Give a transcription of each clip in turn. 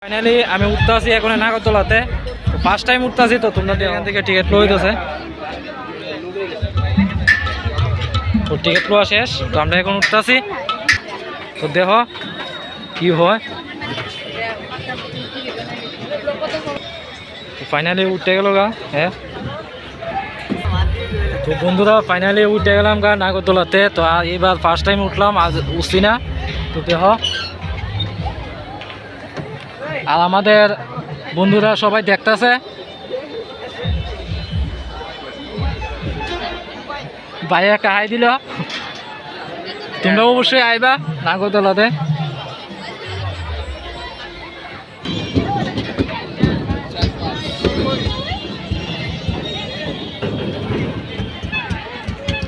Finally আমি উঠতে আসি এখন নাগরদোলাতে। ফার্স্ট টাইম উঠতে আসি, তো তোমরা এখান থেকে টিকিট লইতেছে, তো টিকিট লওয়া শেষ। তো আমরা এখন উঠতে আসি, তো দেখো কি হয়। ফাইনালি উঠতে গেল গা। হ্যাঁ, তো বন্ধুরা ফাইনালি উঠে গেলাম গা নাগরদোলাতে। তো এবার ফার্স্ট টাইম উঠলাম, আজ উঠছি না। তো দেখো আর আমাদের বন্ধুরা সবাই দেখতেছে। ভাই একটা হাই দিল, তোমরা অবশ্যই আইবা নাগরদোলাতে।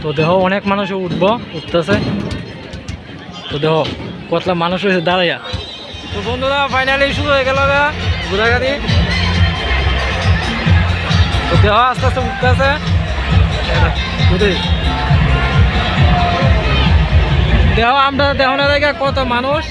তো দেখো অনেক মানুষ উঠতেছে। তো দেখো কতলা মানুষ হয়েছে দাঁড়াইয়া। তো বন্ধুরা ফাইনালি শুরু হয়ে গেল ঘোরাঘুরি। তো দেখো আস্তে আস্তে উঠতেছে। দেখো আমরা দেখো না জায়গা কত মানুষ।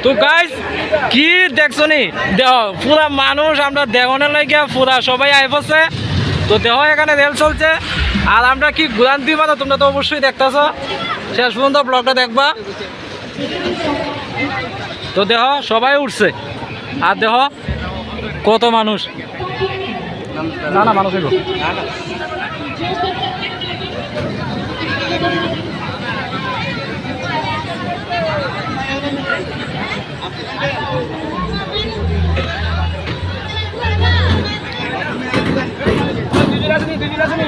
তো গাইস কি দেখছো নি, দেহ পুরা মানুষ আমরা দেহনের লাগিয়া পুরা সবাই আইপছে। তো দেহ এখানে রেল চলছে আর আমরা কি ঘুরান দিই, মানে তোমরা তো অবশ্যই দেখতেছ, শেষ পর্যন্ত ব্লগটা দেখবা। তো দেহ সবাই উঠছে আর দেহ কত মানুষ। না না মানুষ এগো দুজন আসেনি